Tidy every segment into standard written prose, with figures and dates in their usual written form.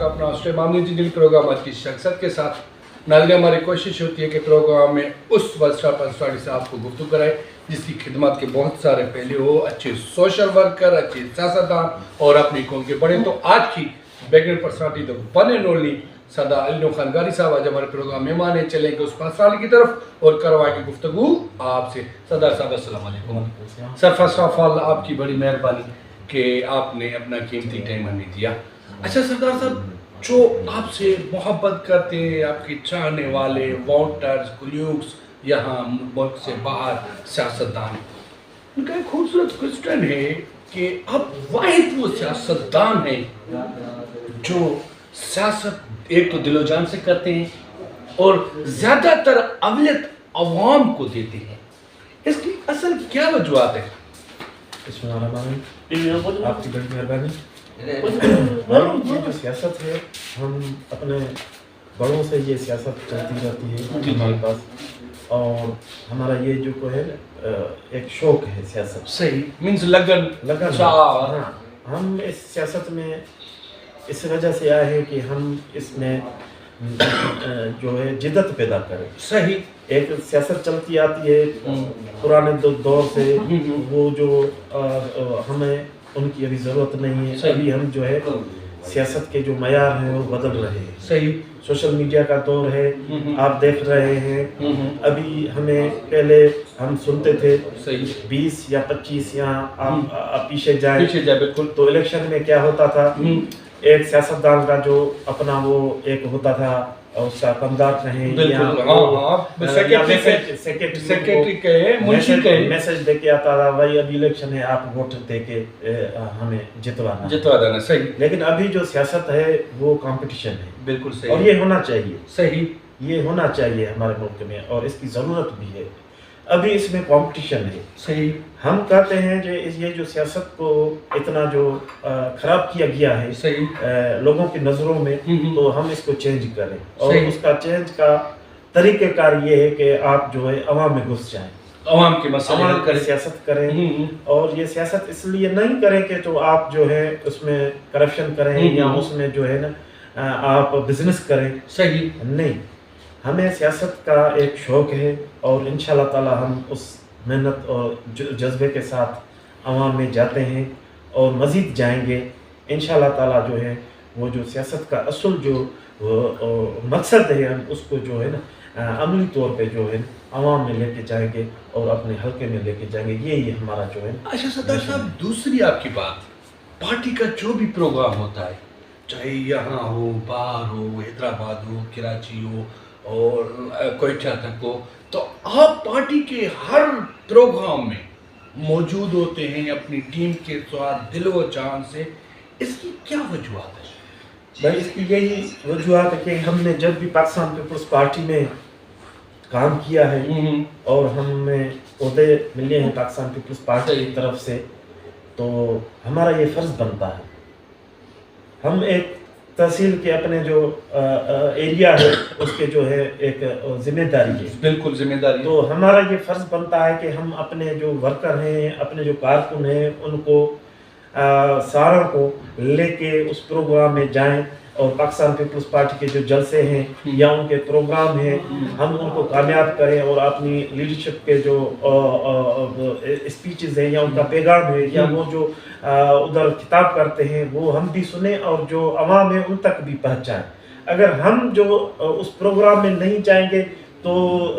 अपना हॉस्टल मामूली जिंदगी प्रोग्राम आज की शख्सियत के साथ। नाज़रीन, हमारी कोशिश होती है कि प्रोग्राम में उस वस्ता पर्सनालिटी से आपको गुफ्तगू कराए जिसकी खिदमत के बहुत सारे पहलू हो, अच्छे सोशल वर्कर, अच्छे सियासतदान और अपनी कौम के बड़े। तो आज की बैकग्राउंड पर्सनालिटी तो वन एंड ओनली सदा अली खानगारी साहब आज हमारे प्रोग्राम मेहमान है। चलेंगे उस पर्सनालिटी की तरफ और करवाएंगे गुफ्तगू आपसे। सदर साहब अस्सलाम वालेकुम। सर, फर्स्ट ऑफ ऑल आपकी बड़ी मेहरबानी कि आपने अपना कीमती टाइम हमें दिया। अच्छा सरदार साहब, जो आपसे मोहब्बत करते हैं, आपके चाहने वाले वोटर्स, कलीग्स, यहाँ मुल्क से बाहर सियासतदान, उनका एक खूबसूरत क्वेश्चन है कि आप वाहिद वो सियासतदान हैं जो सियासत एक तो दिलो जान से करते हैं और ज़्यादातर अवलियत अवाम को देते हैं। इसकी असल क्या वजूहत है? आपकी बड़ी मेहरबानी। ये जो सियासत है, हम अपने बड़ों से ये सियासत चलती रहती है हमारे पास, और हमारा ये जो है एक शौक है सियासत। सही मीन्स लगन हाँ, हम इस सियासत में इस वजह से आए हैं कि हम इसमें जो है जिद्दत पैदा करें। सही एक सियासत चलती आती है पुराने दौर से, वो जो हमें उनकी अभी ज़रूरत नहीं है। अभी हम जो है सियासत के जो मयार हैं वो बदल रहे हैं। सही सोशल मीडिया का दौर है, आप देख रहे हैं। अभी हमें पहले हम सुनते थे 20 या 25 या आप पीछे जाए बिल्कुल, तो इलेक्शन में क्या होता था, एक सियासतदान का जो अपना वो एक होता था, उसका कमदार कहें या मैसेज दे के आता था, भाई अभी इलेक्शन है, आप वोट दे के हमें जितवा देना। सही। लेकिन अभी जो सियासत है वो कंपटीशन है। बिल्कुल सही। और ये होना चाहिए। सही, ये होना चाहिए हमारे मुल्क में, और इसकी ज़रूरत भी है। अभी इसमें कंपटीशन है। सही। हम कहते हैं कि ये जो सियासत को इतना जो खराब किया गया है सही लोगों की नज़रों में, तो हम इसको चेंज करें। और उसका चेंज का तरीक़ेकार ये है कि आप जो है अवाम में घुस जाएं, अवाम के मसले हल करें, सियासत करें। और ये सियासत इसलिए नहीं करें कि तो आप जो है उसमें करप्शन करें या उसमें जो है ना आप बिजनेस करें। सही नहीं, हमें सियासत का एक शौक़ है, और इंशाल्लाह ताला हम उस मेहनत और जज्बे के साथ अवाम में जाते हैं और मज़ीद जाएंगे इंशाल्लाह ताला। जो है वो जो सियासत का असल जो मकसद है, हम उसको जो है ना अमली तौर पे जो है अवाम में लेके जाएंगे और अपने हल्के में लेके जाएंगे। यही हमारा जो है। अच्छा सरदार साहब, दूसरी आपकी बात, पार्टी का जो भी प्रोग्राम होता है, चाहे यहाँ हो, बाहर हो, हैदराबाद हो, कराची हो और कोयटा तक हो, तो आप पार्टी के हर प्रोग्राम में मौजूद होते हैं अपनी टीम के साथ दिलो जान से। इसकी क्या वजूहत है? भाई, इसकी यही वजूहत है कि हमने जब भी पाकिस्तान पीपल्स पार्टी में काम किया है और हमें ओहदे मिले हैं पाकिस्तान पीपल्स पार्टी की तरफ से, तो हमारा ये फ़र्ज़ बनता है। हम एक तहसील के अपने जो एरिया है उसके जो है एक जिम्मेदारी है। बिल्कुल जिम्मेदारी। तो हमारा ये फ़र्ज़ बनता है कि हम अपने जो वर्कर हैं, अपने जो कारकुन हैं, उनको सारों को लेके उस प्रोग्राम में जाएं, और पाकिस्तान पीपल्स पार्टी के जो जलसे हैं या उनके प्रोग्राम हैं, हम उनको कामयाब करें और अपनी लीडरशिप के जो स्पीचेस हैं या उनका पैगाम है या वो जो उधर खिताब करते हैं वो हम भी सुने और जो अवाम है उन तक भी पहुँचाएँ। अगर हम जो उस प्रोग्राम में नहीं जाएंगे तो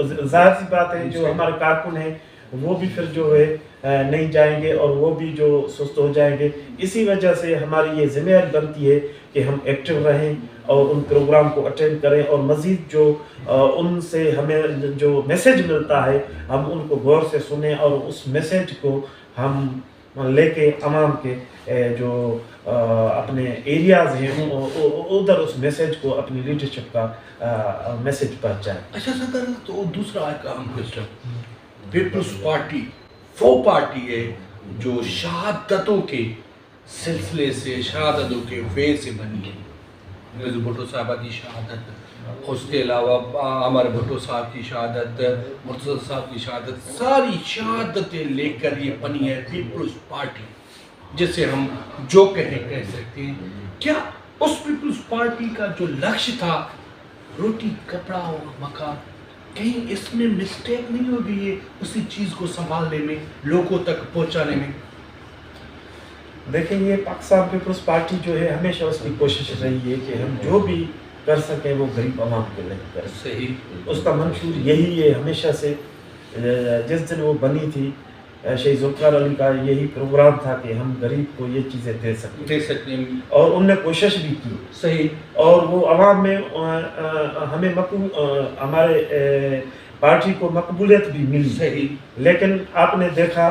ज़ाहिर सी बात है जो हमारे कारकुन हैं वो भी फिर जो है नहीं जाएंगे और वो भी जो सुस्त हो जाएंगे। इसी वजह से हमारी ये जिम्मेदारी बनती है कि हम एक्टिव रहें और उन प्रोग्राम को अटेंड करें, और मज़ीद जो उनसे हमें जो मैसेज मिलता है हम उनको गौर से सुने और उस मैसेज को हम लेके अवाम के जो अपने एरियाज़ हैं उधर उस मैसेज को अपनी लीडरशिप का मैसेज पहुँचाएँ। अच्छा सर, तो दूसरा एक अहम क्वेश्चन, पीपल्स पार्टी वो पार्टी है जो शहादतों के सिलसिले से, शहादतों के वे से बनी है। मिर्ज़ा भुट्टो साहबा की शहादत, उसके अलावा हमारे भुट्टो साहब की शहादत, मुर्तज़ा साहब की शहादत, सारी शहादतें लेकर ये बनी है पीपल्स पार्टी, जिसे हम जो कह सकते हैं। क्या उस पीपल्स पार्टी का जो लक्ष्य था रोटी कपड़ा और मकान, कहीं इसमें मिस्टेक नहीं हो गई है उसी चीज़ को संभालने में, लोगों तक पहुंचाने में? देखिए, ये पाकिस्तान पीपल्स पार्टी जो है हमेशा उसकी कोशिश रही है कि हम जो भी कर सकें वो गरीब आवाम के लिए करें। सही। उसका मंशूर यही है हमेशा से। जिस दिन वो बनी थी शहीद ज़ुल्फ़िकार अली का यही प्रोग्राम था कि हम गरीब को ये चीज़ें दे सकते हैं, और उनने कोशिश भी की। सही। और वो आवाम में हमें हमारे पार्टी को मकबूलियत भी मिली। सही। लेकिन आपने देखा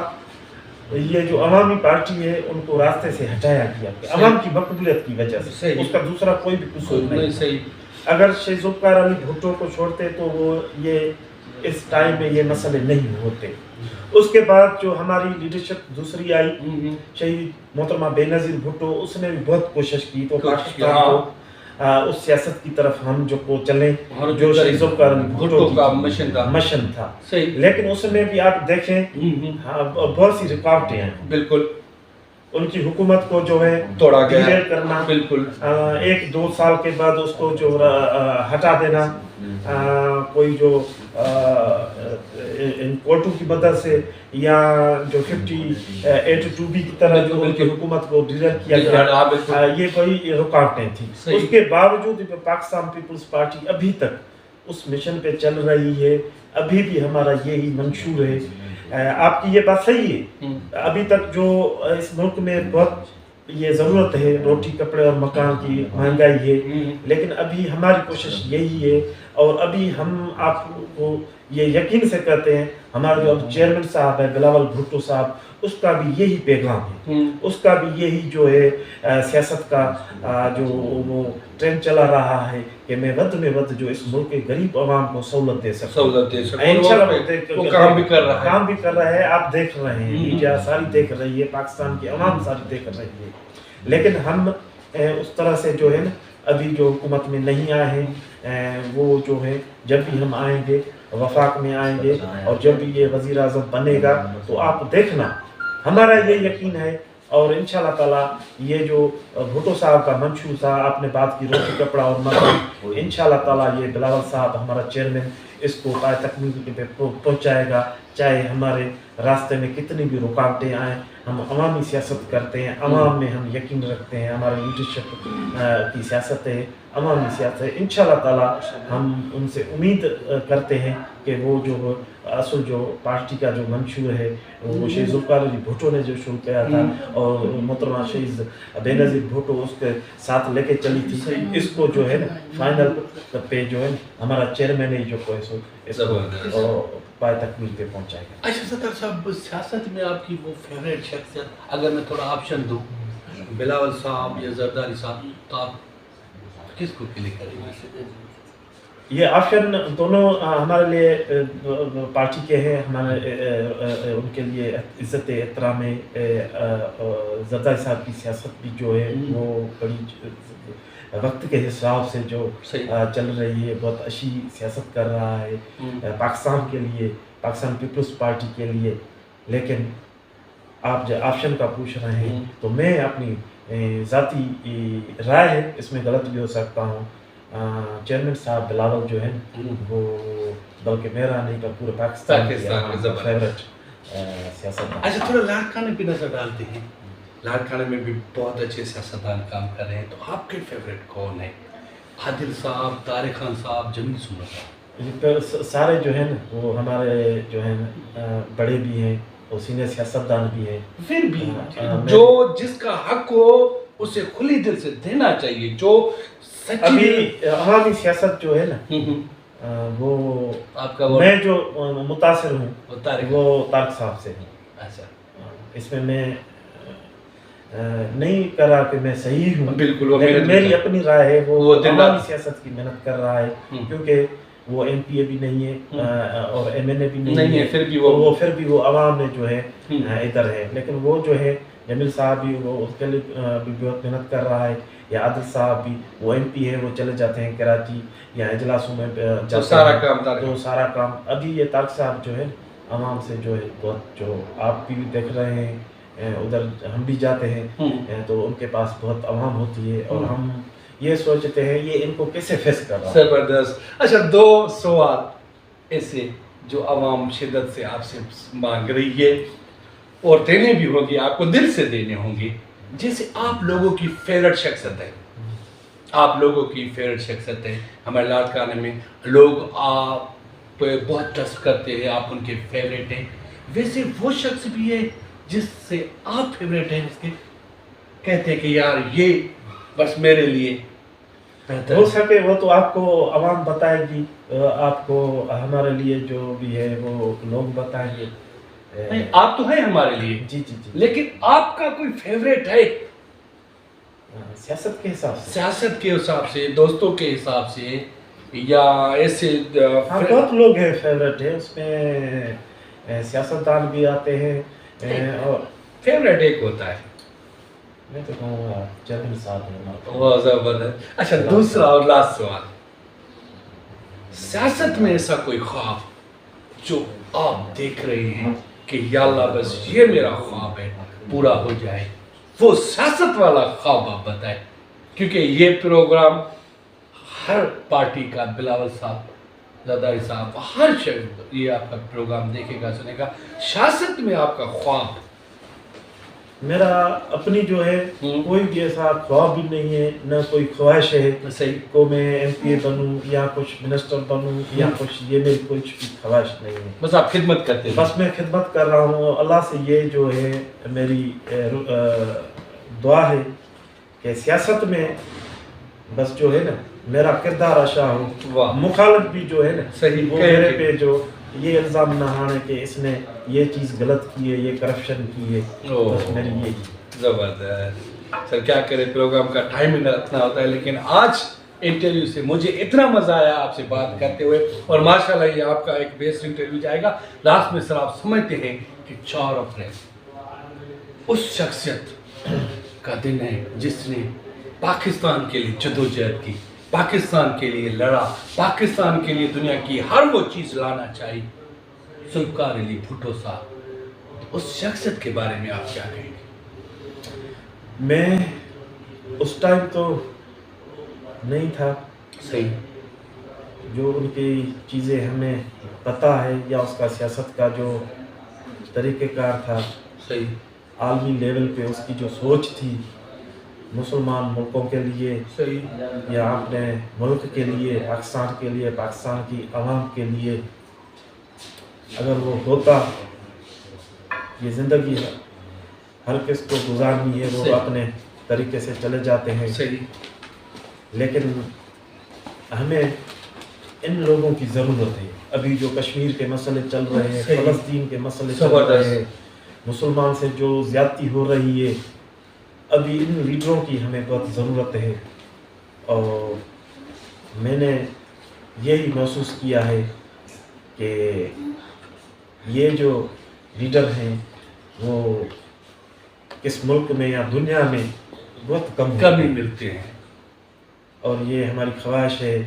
ये जो अवामी पार्टी है उनको रास्ते से हटाया गया अवाम की मकबूलियत की वजह से। उसका दूसरा कोई भी कसूर नहीं। सही। अगर शहीद ज़ुल्फ़िकार अली भुट्टो को छोड़ते तो वो ये इस टाइम में ये मसले नहीं होते। उसके बाद जो हमारी लीडरशिप दूसरी आई, शहीद मोहतरमा बेनज़ीर भुट्टो, उसने भी बहुत कोशिश की तो पाकिस्तान को उस सियासत की तरफ हम जो को चलें जो शहीद ज़ुल्फ़िकार अली भुट्टो का मिशन था। सही। लेकिन उसमें भी आप देखें बहुत सी रुकावटें हैं। बिल्कुल। उनकी हुकूमत को जो है तोड़ा गया करना, बिल्कुल 1-2 साल के बाद उसको जो हटा देना, कोई जो इन कोर्टों की मदद से या जो 58(2)B की तरह जो उनकी हुकूमत को डिरेल किया गया, ये कोई रुकावटें थी। उसके बावजूद पाकिस्तान पीपल्स पार्टी अभी तक उस मिशन पे चल रही है। अभी भी हमारा यही मंशूर है। आपकी ये बात सही है, अभी तक जो इस मुल्क में बहुत ये ज़रूरत है रोटी कपड़े और मकान की, महंगाई है, लेकिन अभी हमारी कोशिश यही है। और अभी हम आपको ये यकीन से कहते हैं, हमारे जो चेयरमैन साहब है बिलावल भुट्टो साहब, उसका भी यही पैगाम है, उसका भी यही जो है सियासत का जो वो ट्रेंड चला रहा है कि मैं वध में वध जो इस मुल्क के गरीब आवाम को सहूलत दे सकूं। वो काम भी कर रहा है। आप देख रहे हैं, मीडिया सारी देख रही है, पाकिस्तान की आवाम सारी देख रही है। लेकिन हम उस तरह से जो है ना अभी जो हुकूमत में नहीं आए हैं, वो जो है जब भी हम आएंगे वफाक में आएंगे और जब भी ये वज़ीर आज़म बनेगा तो आप देखना, हमारा ये यकीन है। और इंशाल्लाह ताला ये जो भुट्टो साहब का मंशूर था, आपने बात की रोटी कपड़ा और मकान, इंशाल्लाह ताला ये बिलावल साहब हमारा चेयरमैन इसको पाए तकमील पे पहुँचाएगा। चाहे हमारे रास्ते में कितनी भी रुकावटें आएँ, हम अवामी सियासत करते हैं, अवाम में हम यकीन रखते हैं, हमारी लीडरशिप की सियासत है, अवामी सियासत है। इंशाल्लाह ताला हम उनसे उम्मीद करते हैं कि वो जो असल जो पार्टी का जो मंशूर है वो शहीद ज़ुल्फ़िकार अली भुट्टो ने जो शुरू किया था और मोहतरमा शहीद बेनज़ीर भुट्टो उसके साथ लेके चली थी, इसको जो है ना फाइनल पे जो है हमारा चेयरमैन है जो इसको पाए तकमील पे पहुंचाएगा। अच्छा सदर साहब, सियासत में आपकी वो फेवरेट शख्सियत, अगर मैं थोड़ा ऑप्शन दूं, बिलावल साहब या जरदारी साहब, तो आप किसको क्लिक करेंगे? ये ऑप्शन दोनों हमारे लिए पार्टी के हैं। हमारे उनके लिए इज़्ज़त एहतराम है। जरदारी साहब की सियासत भी जो है वो बड़ी वक्त के हिसाब से जो चल रही है, बहुत अच्छी सियासत कर रहा है पाकिस्तान के लिए, पाकिस्तान पीपल्स पार्टी के लिए। लेकिन आप जो ऑप्शन का पूछ रहे हैं तो मैं अपनी ज़ाती राय है, इसमें गलत भी हो सकता हूँ, चेयरमैन साहब बिलावल जो है वो बल्कि मेरा नहीं तो पूरे पाकिस्तान के फेवरेट सियासतदान। अच्छा, थोड़ा लाड़काने पे नजर डालते हैं, लाड़काने में भी बहुत अच्छे सियासतदान काम कर रहे हैं, तो आपके फेवरेट कौन है? आदिल साहब, तारिक खान साहब, जमील सुमर साहब? सारे जो है ना वो हमारे जो है ना बड़े भी हैं और सीनियर सियासतदान भी हैं। फिर भी जो जिसका हक हो उसे खुली दिल से देना चाहिए, जो अभी अवामी सियासत जो है ना वो आपका मैं जो मुतासिर हूँ वो तारिक साहब से हूँ। अच्छा, इसमें मैं नहीं करा कि मैं सही हूँ, बिल्कुल मेरी अपनी राय है। वो अवामी सियासत की मेहनत कर रहा है क्योंकि वो MPA भी नहीं है और MNA भी नहीं है, फिर भी वो अवाम में जो है इधर है। लेकिन वो जो है जमील साहब भी वो उसके लिए भी बहुत मेहनत कर रहा है, या आदिल साहब भी वो MP है, वो चले जाते हैं कराची या इजलासों में तो सारा काम अभी ये तारिक साहब जो है अवाम से जो है बहुत, जो आप भी देख रहे हैं उधर हम भी जाते हैं तो उनके पास बहुत अवाम होती है और हम یہ سوچتے ہیں یہ ان کو کیسے فیس کر رہا ہے. زبردست. اچھا 2 سوال ایسے جو عوام شدت سے آپ سے مانگ رہی ہے اور دینے بھی ہوں گے، آپ کو دل سے دینے ہوں گے. جیسے آپ لوگوں کی فیوریٹ شخصیت ہے، آپ لوگوں کی فیوریٹ شخصیت ہے ہمارے لاڑکانہ میں، لوگ آپ پہ بہت ٹرسٹ کرتے ہیں، آپ ان کے فیوریٹ ہیں. ویسے وہ شخص بھی ہے جس سے آپ فیوریٹ ہیں، جس کے کہتے ہیں کہ یار یہ بس میرے لیے بہتر ہو ہے؟ سکے وہ تو آپ کو عوام بتائے گی، آپ کو ہمارے لیے جو بھی ہے وہ لوگ بتائیں گے. نہیں، آپ تو ہیں ہمارے لیے، جی جی جی. لیکن آپ کا کوئی فیوریٹ ہے سیاست کے حساب سے سیاست کے حساب سے، دوستوں کے حساب سے، یا ایسے ہاں بہت لوگ ہیں فیوریٹ ہے، اس میں سیاستدان بھی آتے ہیں اور فیوریٹ ایک ہوتا ہے میں تو کہوں گا چیئرمین صاحب ہیں ہمارے. وہ زبردست. اچھا دوسرا اور لاسٹ سوال، سیاست میں ایسا کوئی خواب جو آپ دیکھ رہے ہیں کہ یا اللہ بس یہ میرا خواب ہے پورا ہو جائے، وہ سیاست والا خواب آپ بتائیں، کیونکہ یہ پروگرام ہر پارٹی کا، بلاول صاحب، زرداری صاحب، ہر شخص یہ آپ کا پروگرام دیکھے گا، سنے گا. سیاست میں آپ کا خواب؟ میرا اپنی جو ہے کوئی بھی ایسا خواب بھی نہیں ہے، نہ کوئی خواہش ہے صحیح. کو میں ایم پی اے بنوں یا کچھ منسٹر بنوں یا کچھ، یہ میری کچھ بھی خواہش نہیں ہے. بس آپ خدمت کرتے ہیں. بس میں خدمت کر رہا ہوں. اللہ سے یہ جو ہے میری دعا ہے کہ سیاست میں بس جو ہے نا میرا کردار اچھا ہو. واہ. مخالف بھی جو ہے نا صحیح وہ میرے پہ جو یہ الزام نہ آنے کہ اس نے یہ چیز غلط کی ہے، یہ کرپشن کی ہے. بس میری یہ زبردست. سر کیا کرے، پروگرام کا ٹائم ہی اتنا ہوتا ہے، لیکن آج انٹرویو سے مجھے اتنا مزہ آیا آپ سے بات کرتے ہوئے، اور ماشاءاللہ یہ آپ کا ایک بیسٹ انٹرویو جائے گا. لاسٹ میں سر آپ سمجھتے ہیں کہ 4 اپریل اس شخصیت کا دن ہے جس نے پاکستان کے لیے جدوجہد کی، پاکستان کے لیے لڑا، پاکستان کے لیے دنیا کی ہر وہ چیز لانا چاہیے، ذوالفقار علی بھٹو صاحب. اس شخصیت کے بارے میں آپ کیا کہیں گے؟ میں اس ٹائم تو نہیں تھا، صحیح. جو ان کی چیزیں ہمیں پتہ ہے یا اس کا سیاست کا جو طریقہ کار تھا، صحیح. عالمی لیول پہ اس کی جو سوچ تھی مسلمان ملکوں کے لیے صحیح. یا اپنے ملک کے لیے، پاکستان کے لیے، پاکستان کی عوام کے لیے، اگر وہ ہوتا، یہ زندگی ہر کس کو گزارنی ہے، وہ صحیح. اپنے طریقے سے چلے جاتے ہیں. صحیح. لیکن ہمیں ان لوگوں کی ضرورت ہے. ابھی جو کشمیر کے مسئلے چل رہے ہیں، صحیح. فلسطین کے مسئلے چل رہے ہیں، مسلمان سے جو زیادتی ہو رہی ہے، ابھی ان لیڈروں کی ہمیں بہت ضرورت ہے. اور میں نے یہی محسوس کیا ہے کہ یہ جو لیڈر ہیں وہ کس ملک میں یا دنیا میں بہت کم ہی ملتے ہیں. اور یہ ہماری خواہش ہے،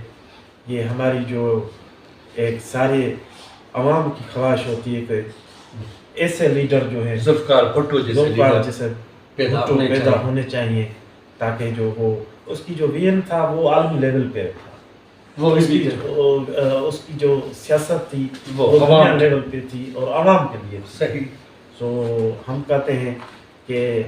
یہ ہماری جو ایک سارے عوام کی خواہش ہوتی ہے کہ ایسے لیڈر جو ہیں ذوالفقار بھٹو جیسے پیدا ہونے چاہیے، تاکہ جو وہ اس کی جو ویژن تھا وہ عالمی لیول پہ تھا، وہ اس کی جو سیاست تھی وہ دنیا لیول پہ تھی اور عوام کے لیے. صحیح. سو ہم کہتے ہیں کہ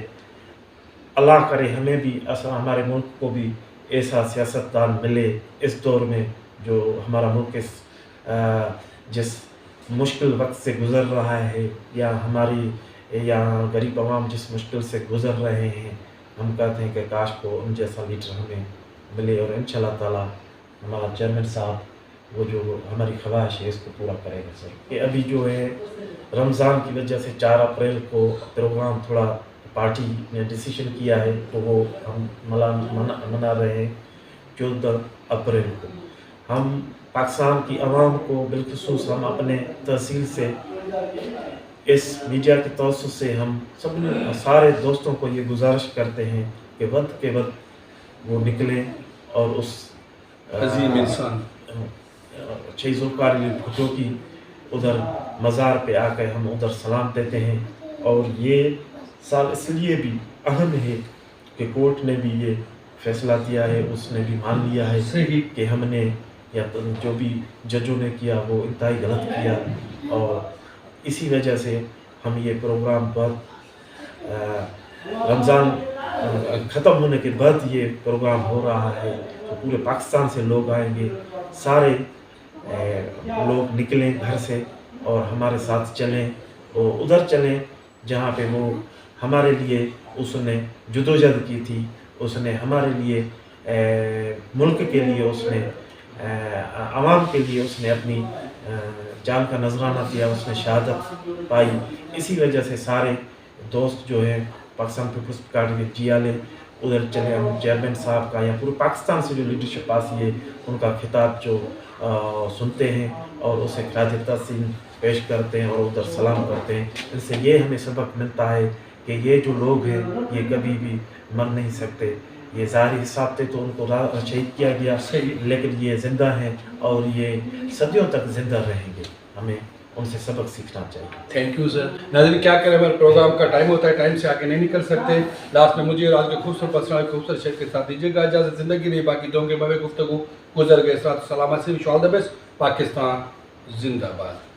اللہ کرے ہمیں بھی ہمارے ملک کو بھی ایسا سیاستدان ملے اس دور میں، جو ہمارا ملک جس مشکل وقت سے گزر رہا ہے، یا ہماری یا غریب عوام جس مشکل سے گزر رہے ہیں. ہم کہتے ہیں کہ کاش کو ان جیسا لیڈر ہمیں ملے، اور انشاءاللہ تعالی ہمارا چیئرمین صاحب وہ جو ہماری خواہش ہے اس کو پورا کرے گا. سر کہ ابھی جو ہے رمضان کی وجہ سے 4 اپریل کو پروگرام تھوڑا پارٹی نے ڈیسیشن کیا ہے، تو وہ ہم منا رہے ہیں 14 اپریل کو. ہم پاکستان کی عوام کو بالخصوص ہم اپنے تحصیل سے، اس میڈیا کے توسط سے ہم سارے دوستوں کو یہ گزارش کرتے ہیں کہ وقت کے وقت وہ نکلیں اور اس عظیم انسان شہید ذوالفقار علی بھٹو کی ادھر مزار پہ آ کے ہم ادھر سلام دیتے ہیں. اور یہ سال اس لیے بھی اہم ہے کہ کورٹ نے بھی یہ फैसला दिया है उसने भी मान लिया है सही। कि हमने या तो जो भी जजों ने किया वो इंतहाई गलत किया, और इसी वजह से हम ये प्रोग्राम बहुत रमज़ान ख़त्म होने के बाद ये प्रोग्राम हो रहा है, तो पूरे पाकिस्तान से लोग आएंगे, सारे लोग निकलें घर से और हमारे साथ चलें और उधर चलें जहाँ पे वो हमारे लिए उसने जदोजहद की थी, उसने हमारे लिए मुल्क के लिए उसने आवाम के लिए उसने अपनी जान का नजराना दिया, उसने शहादत पाई। इसी वजह से सारे दोस्त जो है पाकिस्तान पीपल्स पार्टी के जियाले उधर चले, हम चेयरमैन साहब का या पूरे पाकिस्तान से जो लीडरशिप पास है उनका खिताब जो सुनते हैं और उसे खराज तहसीन पेश करते हैं और उधर सलाम करते हैं। इससे ये हमें सबक मिलता है कि ये जो लोग हैं ये कभी भी मर नहीं सकते। ये ज़ाहिरी हिसाब से तो उनको शहीद किया गया, लेकिन ये ज़िंदा हैं और ये सदियों तक ज़िंदा रहेंगे। हमें उनसे सबक सीखना चाहिए। Thank you sir. नाज़रीन क्या करें, हमारे प्रोग्राम का टाइम होता है, टाइम से आगे नहीं निकल सकते। लास्ट में मुझे और आज के खूबसूरत पर्सनल खूबसूरत शेख के साथ दीजिएगा इजाज़त। ज़िंदगी नहीं बाकी दोगे भावे गुफ्तगू गुजर गए साथ सलामत से। Wish all the best. Pakistan जिंदाबाद।